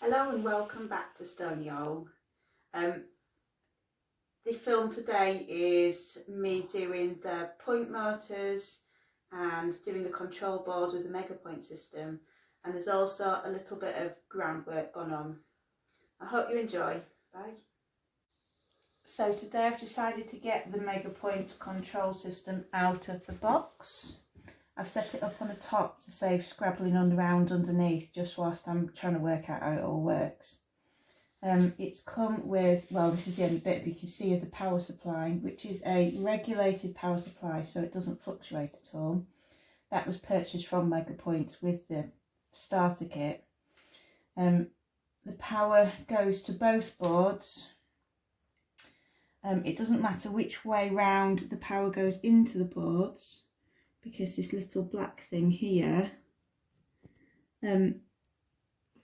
Hello and welcome back to Stoney-ole. The film today is me doing the point motors and doing the control board with the mega point system, and there's also a little bit of groundwork gone on. I hope you enjoy. Bye. So today I've decided to get the mega point control system out of the box. I've set it up on the top to save scrabbling around underneath just whilst I'm trying to work out how it all works. It's come with, well, this is the only bit you can see of the power supply, which is a regulated power supply, so it doesn't fluctuate at all. That was purchased from Mega Point with the starter kit. The power goes to both boards. It doesn't matter which way round the power goes into the boards, because this little black thing here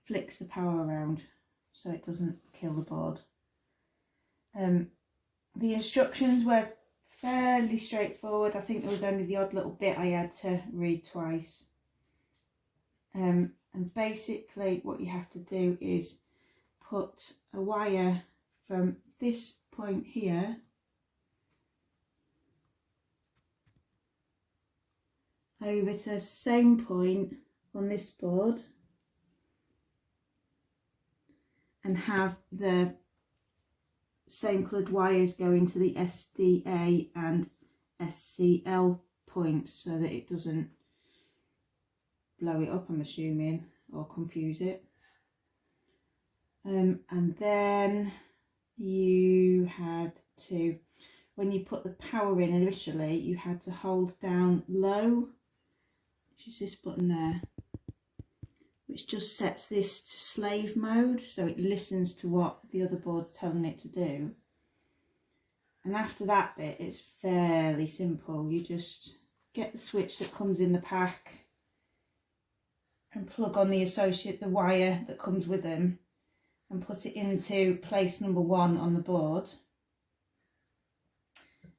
flicks the power around so it doesn't kill the board. The instructions were fairly straightforward. I think there was only the odd little bit I had to read twice. And basically what you have to do is put a wire from this point here over to the same point on this board and have the same coloured wires go into the SDA and SCL points so that it doesn't blow it up, I'm assuming, or confuse it. And then you had to, when you put the power in initially, you had to hold down low, which is this button there, which just sets this to slave mode, so it listens to what the other board's telling it to do. And after that bit, it's fairly simple. You just get the switch that comes in the pack and plug on the wire that comes with them and put it into place number 1 on the board.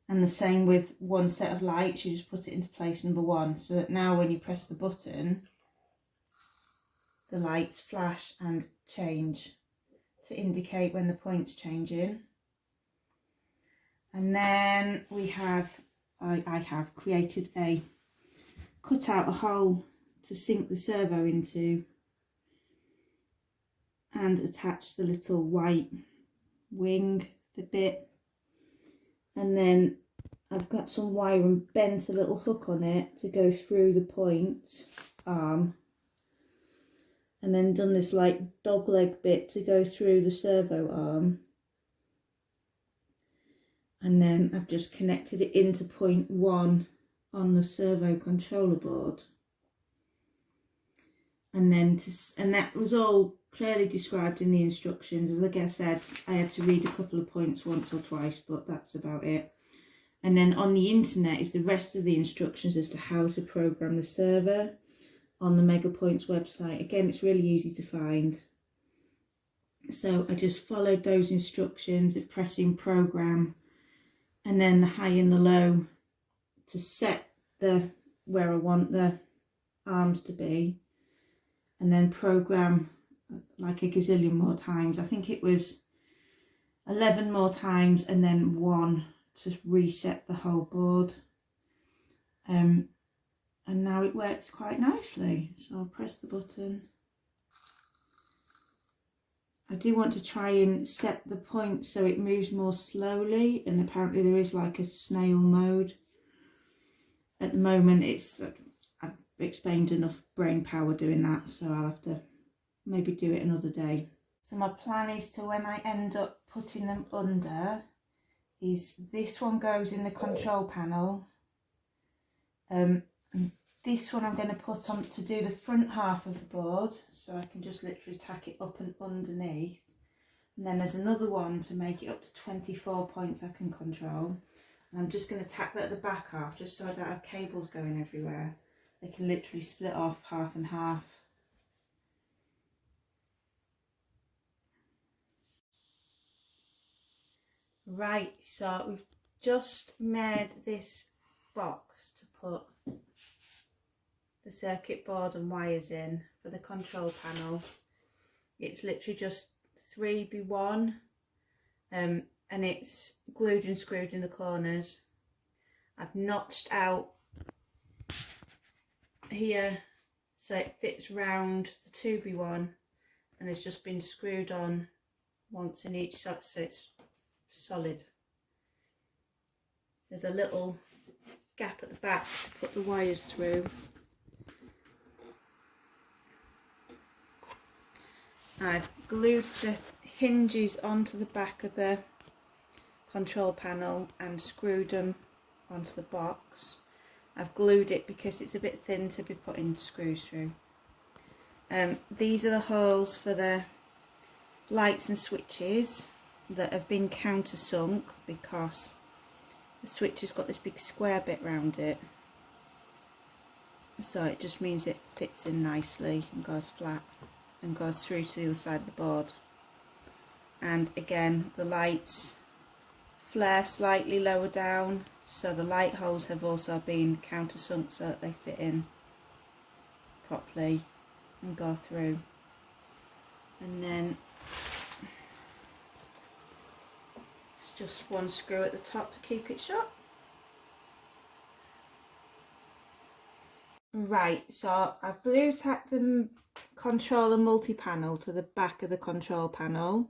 And the same with one set of lights, you just put it into place number 1, so that now when you press the button, the lights flash and change to indicate when the point's changing. And then we have, I have created cut out a hole to sink the servo into and attach the little white wing, the bit. And then I've got some wire and bent a little hook on it to go through the point arm, and then done this like dog leg bit to go through the servo arm, and then I've just connected it into point 1 on the servo controller board. And then and that was all clearly described in the instructions. As I said, I had to read a couple of points once or twice, but that's about it. And then on the internet is the rest of the instructions as to how to program the servo on the Mega Points website. Again, it's really easy to find. So I just followed those instructions of pressing program and then the high and the low to set where I want the arms to be, and then program like a gazillion more times. I think it was 11 more times and then 1 to reset the whole board. And now it works quite nicely. So I'll press the button. I do want to try and set the point so it moves more slowly, and apparently there is like a snail mode. At the moment I've expended enough brain power doing that, so I'll have to maybe do it another day. So my plan is to, when I end up putting them under, is this one goes in the control panel. This one I'm going to put on to do the front half of the board, so I can just literally tack it up and underneath. And then there's another one to make it up to 24 points I can control. And I'm just going to tack that at the back half, just so I don't have cables going everywhere. They can literally split off half and half. Right, so we've just made this box to put the circuit board and wires in for the control panel. It's literally just 3x1, and it's glued and screwed in the corners. I've notched out here so it fits round the 2x1, and it's just been screwed on once in each side so it's solid. There's a little gap at the back to put the wires through. I've glued the hinges onto the back of the control panel and screwed them onto the box. I've glued it because it's a bit thin to be putting screws through. These are the holes for the lights and switches that have been countersunk because the switch has got this big square bit round it, so it just means it fits in nicely and goes flat and goes through to the other side of the board. And again, the lights flare slightly lower down, so the light holes have also been countersunk so that they fit in properly and go through. And then it's just one screw at the top to keep it shut. Right, so I've blue tacked the controller multi-panel to the back of the control panel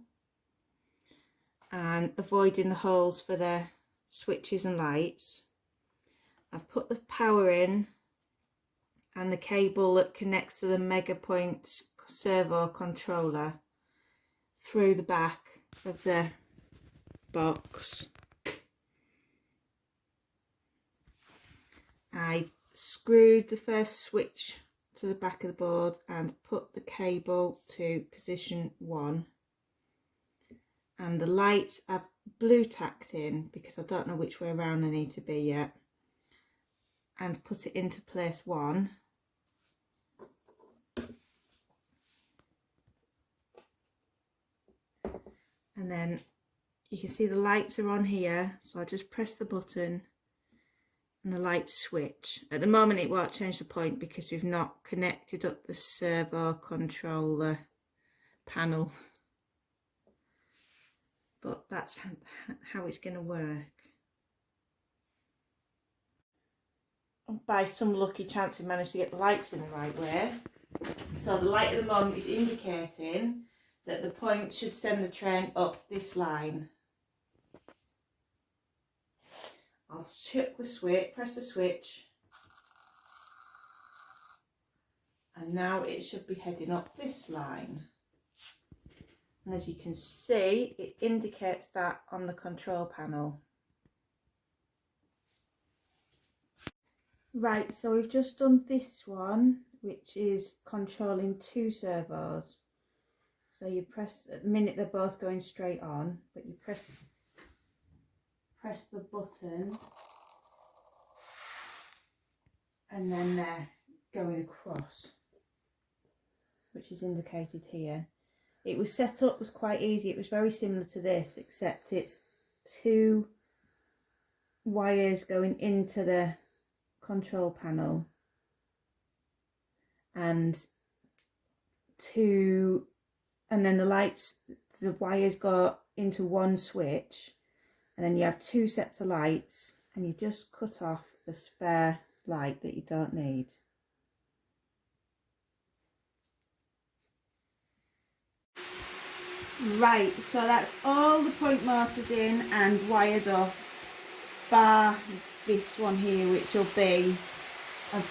and avoiding the holes for the switches and lights. I've put the power in and the cable that connects to the MegaPoint servo controller through the back of the box. I've screwed the first switch to the back of the board and put the cable to position 1, and the lights I've blue tacked in because I don't know which way around I need to be yet, and put it into place 1. And then you can see the lights are on here, so I just press the button and the lights switch. At the moment it won't change the point because we've not connected up the servo controller panel, but that's how it's going to work. And by some lucky chance we managed to get the lights in the right way, so the light at the moment is indicating that the point should send the train up this line. I'll chuck the switch, press the switch, and now it should be heading up this line. And as you can see, it indicates that on the control panel. Right, so we've just done this one, which is controlling 2 servos. So you press, at the minute they're both going straight on, but you press the button and then they're going across, which is indicated here. It was set up, was quite easy. It was very similar to this, except it's 2 wires going into the control panel and then the lights, the wires go into one switch, and then you have 2 sets of lights, and you just cut off the spare light that you don't need. Right, so that's all the point motors in and wired up, bar this one here, which will be a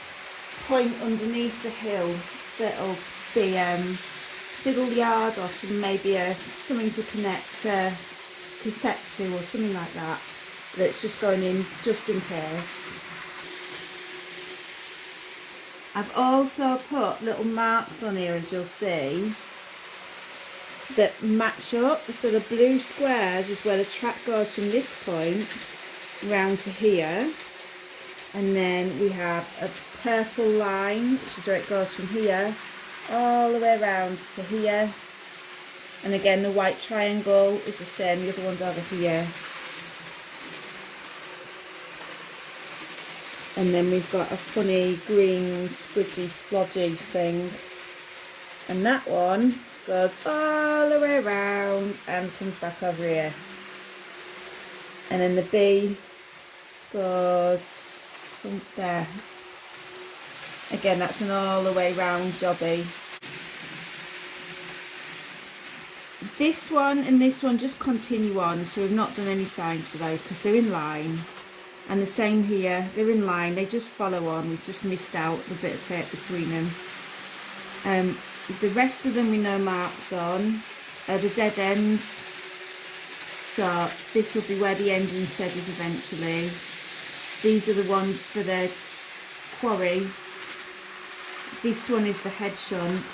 point underneath the hill that'll be fiddle yard or maybe something to connect a cassette to or something like that, that's just going in just in case. I've also put little marks on here, as you'll see, that match up. So the blue squares is where the track goes from this point round to here, and then we have a purple line, which is where it goes from here all the way around to here, and again the white triangle is the same, the other one's over here, and then we've got a funny green squidgy splodgy thing, and that one goes all the way around and comes back over here. And then the B goes there. Again, that's an all the way round jobby. This one and this one just continue on, so we've not done any signs for those because they're in line. And the same here, they're in line, they just follow on. We've just missed out the bit of tape between them. The rest of them we know marks on are the dead ends. So this will be where the engine shed is eventually. These are the ones for the quarry. This one is the head shunt.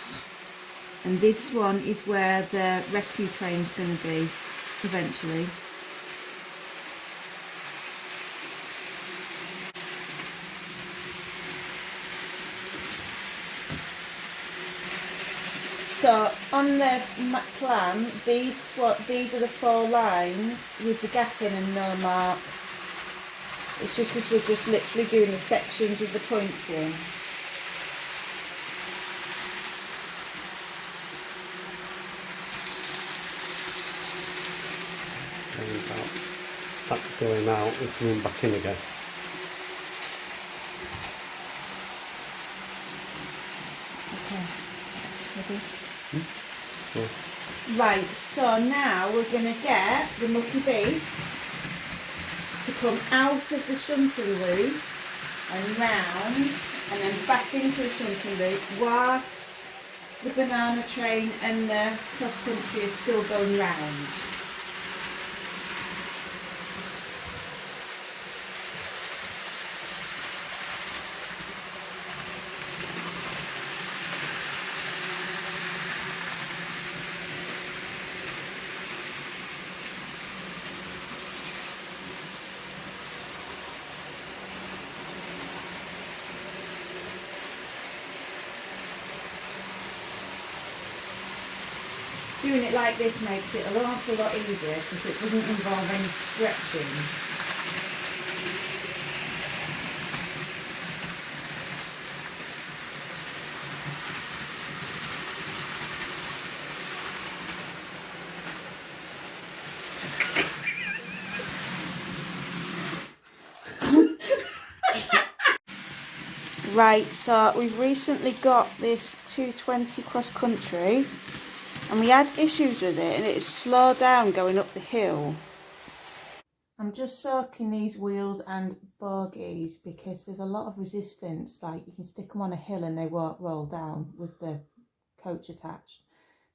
And this one is where the rescue train's going to be eventually. So on the plan, these are the 4 lines with the gap in and no marks. It's just because we're just literally doing the sections with the points in. That's going out and coming back in again. Okay. Ready? Yeah. Right, so now we're going to get the mucky beast to come out of the shunting loop and round and then back into the shunting loop whilst the banana train and the cross country is still going round. Doing it like this makes it an awful lot easier because it doesn't involve any stretching. Right, so we've recently got this 220 cross country and we had issues with it and it slowed down going up the hill. I'm just soaking these wheels and bogies because there's a lot of resistance, like you can stick them on a hill and they won't roll down with the coach attached.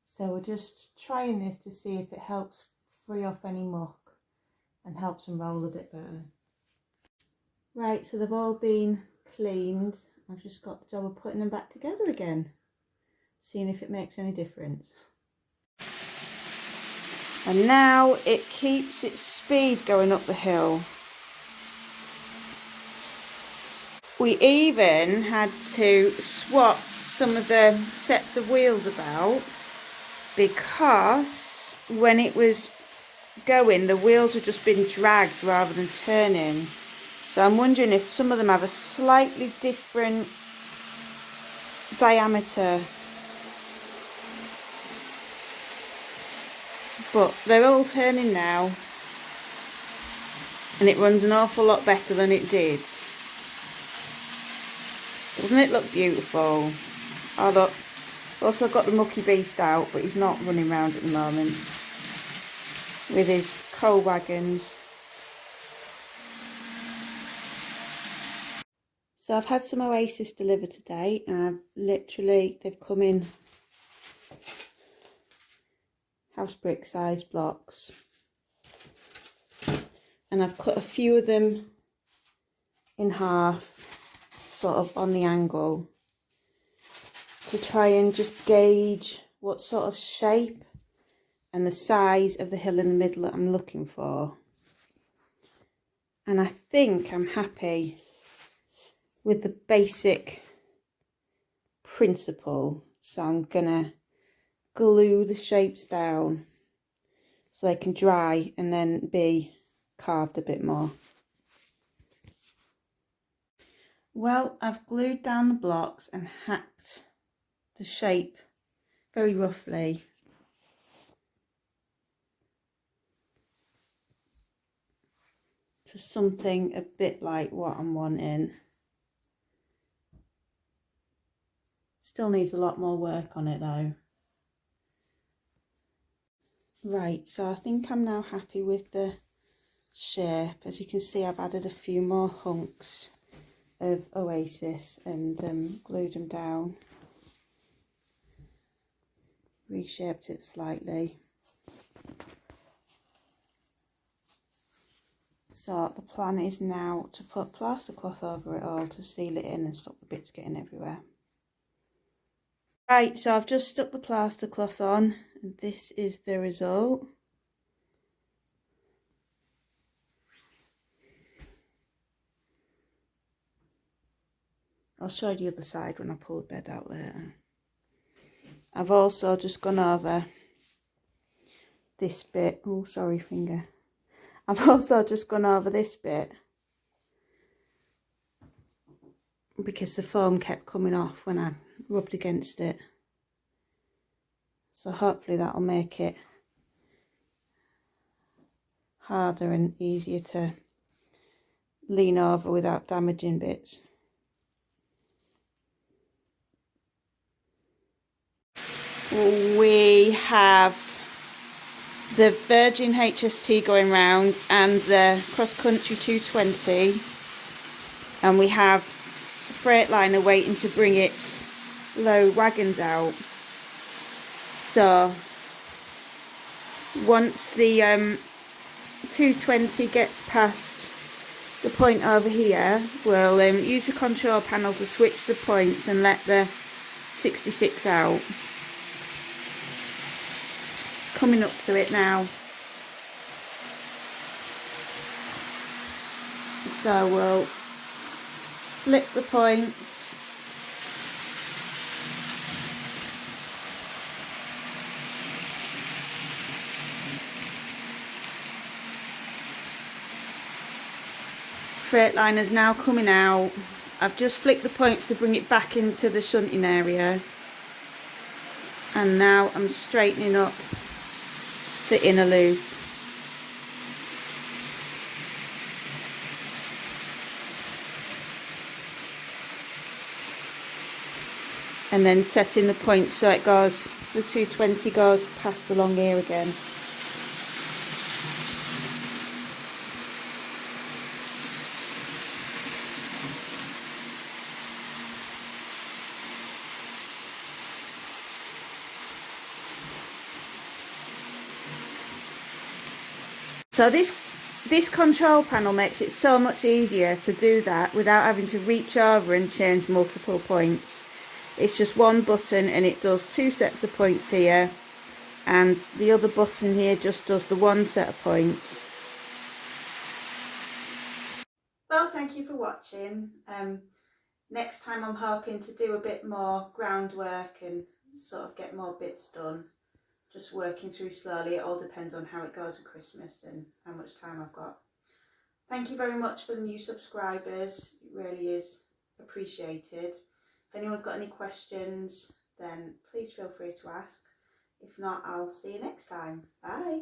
So we're just trying this to see if it helps free off any muck and helps them roll a bit better. Right, so they've all been cleaned. I've just got the job of putting them back together again, seeing if it makes any difference. And now it keeps its speed going up the hill. We even had to swap some of the sets of wheels about because when it was going, the wheels had just been dragged rather than turning. So I'm wondering if some of them have a slightly different diameter. But they're all turning now. And it runs an awful lot better than it did. Doesn't it look beautiful? Oh look, also got the mucky beast out, but he's not running around at the moment with his coal wagons. So I've had some Oasis delivered today and they've come in house brick size blocks. And I've cut a few of them in half, sort of on the angle, to try and just gauge what sort of shape and the size of the hill in the middle that I'm looking for. And I think I'm happy with the basic principle, so I'm gonna glue the shapes down so they can dry and then be carved a bit more. Well, I've glued down the blocks and hacked the shape very roughly. To something a bit like what I'm wanting. Still needs a lot more work on it though. Right, so I think I'm now happy with the shape. As you can see, I've added a few more hunks of Oasis and glued them down. Reshaped it slightly. So the plan is now to put plaster cloth over it all to seal it in and stop the bits getting everywhere. Right, so I've just stuck the plaster cloth on and this is the result. I'll show you the other side when I pull the bed out later. I've also just gone over this bit. Oh, sorry, finger. I've also just gone over this bit because the foam kept coming off when I rubbed against it. So hopefully that'll make it harder and easier to lean over without damaging bits. We have the Virgin HST going round and the Cross Country 220, and we have a Freightliner waiting to bring its low wagons out. So once the 220 gets past the point over here, we'll use the control panel to switch the points and let the 66 out. It's coming up to it now. So we'll flip the points. Freightliner's now coming out. I've just flicked the points to bring it back into the shunting area, and now I'm straightening up the inner loop. And then setting the points so it goes, the 220 goes past along here again. So this control panel makes it so much easier to do that without having to reach over and change multiple points. It's just one button and it does two sets of points here, and the other button here just does the one set of points. Well, thank you for watching. Next time I'm hoping to do a bit more groundwork and sort of get more bits done. Just working through slowly. It all depends on how it goes with Christmas and how much time I've got. Thank you very much for the new subscribers. It really is appreciated. If anyone's got any questions, then please feel free to ask. If not, I'll see you next time. Bye.